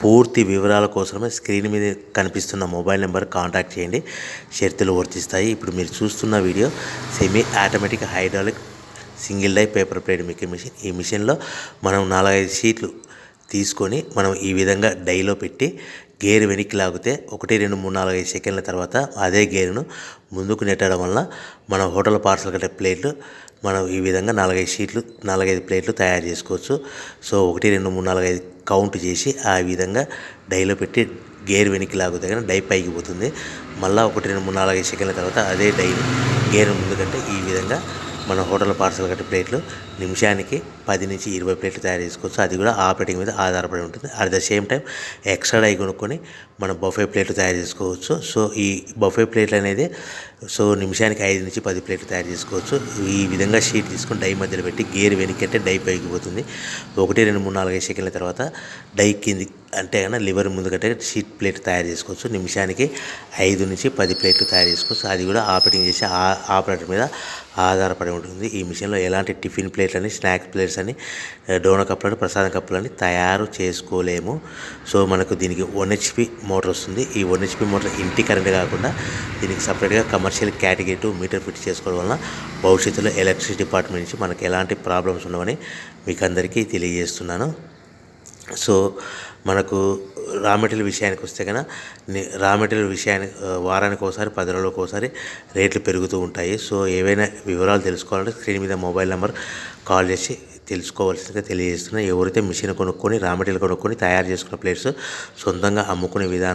పూర్తి వివరాల కోసమే స్క్రీన్ మీద కనిపిస్తున్న మొబైల్ నెంబర్ కాంటాక్ట్ చేయండి. షరతులు వర్తిస్తాయి. ఇప్పుడు మీరు చూస్తున్న video semi automatic hydraulic single die paper plate making machine. ఈ మిషన్లో మనం 4-5 షీట్లు తీసుకొని మనం ఈ విధంగా డైలో పెట్టి గేర్ వెనక్కి లాగితే 1 2 3 4 5 సెకండ్ల తర్వాత అదే గేరును ముందుకు నెట్టడం వల్ల మన హోటల్ పార్సల్ కట్టే ప్లేట్లు మనం ఈ విధంగా 4-5 షీట్లు 4-5 ప్లేట్లు తయారు చేసుకోవచ్చు. సో 1 2 3 4 5 కౌంట్ చేసి ఆ విధంగా డైలో పెట్టి గేర్ వెనక్కి లాగితే కానీ డై పైకి పోతుంది. మళ్ళీ 1 2 3 4 5 సెకండ్ల తర్వాత అదే డైని గేర్ ముందుకంటే ఈ విధంగా మన హోటల్ పార్సల్ కట్టే ప్లేట్లు నిమిషానికి 10 నుంచి 20 ప్లేట్లు తయారు చేసుకోవచ్చు. అది కూడా ఆపరేటింగ్ మీద ఆధారపడి ఉంటుంది. At the same time extra die కొనుక్కొని మనం బఫే ప్లేట్లు తయారు చేసుకోవచ్చు. సో ఈ బఫే ప్లేట్లు అనేది నిమిషానికి 5 నుంచి 10 ప్లేట్లు తయారు చేసుకోవచ్చు. ఈ విధంగా షీట్ తీసుకొని డై మధ్యలో పెట్టి గేర్ వెనక్కి అంటే డై పైకి పోతుంది. 1 2 3 4 5 సెకండ్ల తర్వాత డై కింది అంటే కన్నా లివర్ ముందుకంటే షీట్ ప్లేట్ తయారు చేసుకోవచ్చు. నిమిషానికి 5 నుంచి 10 ప్లేట్లు తయారు చేసుకోవచ్చు. అది కూడా ఆపరేటింగ్ చేసే ఆపరేటర్ మీద ఆధారపడి ఉంటుంది. ఈ మిషన్లో ఎలాంటి టిఫిన్ ప్లేట్లని, స్నాక్స్ ప్లేట్స్ అని, డోనా కప్పులని, ప్రసాదం కప్పులని తయారు చేసుకోలేము. సో మనకు దీనికి 1 HP మోటార్ వస్తుంది. ఈ 1 HP మోటార్ ఇంటి కరెంట్ కాకుండా దీనికి సపరేట్గా కమర్షియల్ కేటగిరీ 2 మీటర్ ఫిట్ చేసుకోవడం వలన భవిష్యత్తులో ఎలక్ట్రిసిటీ డిపార్ట్మెంట్ నుంచి మనకు ఎలాంటి ప్రాబ్లమ్స్ ఉండవని మీకు అందరికీ తెలియజేస్తున్నాను. సో మనకు రా మెటీరియల్ విషయానికి వస్తే కనుక రా మెటీరియల్ విషయానికి వారానికి ఒకసారి 10 రోజులకు ఒకసారి రేట్లు పెరుగుతూ ఉంటాయి. సో ఏవైనా వివరాలు తెలుసుకోవాలంటే స్క్రీన్ మీద మొబైల్ నెంబర్ కాల్ చేసి తెలుసుకోవాల్సిందిగా తెలియజేస్తున్నాను. ఎవరైతే మిషన్ కొనుక్కొని రా మెటీరియల్ కొనుక్కొని తయారు చేసుకున్న ప్లేట్స్ సొంతంగా అమ్ముకునే విధానం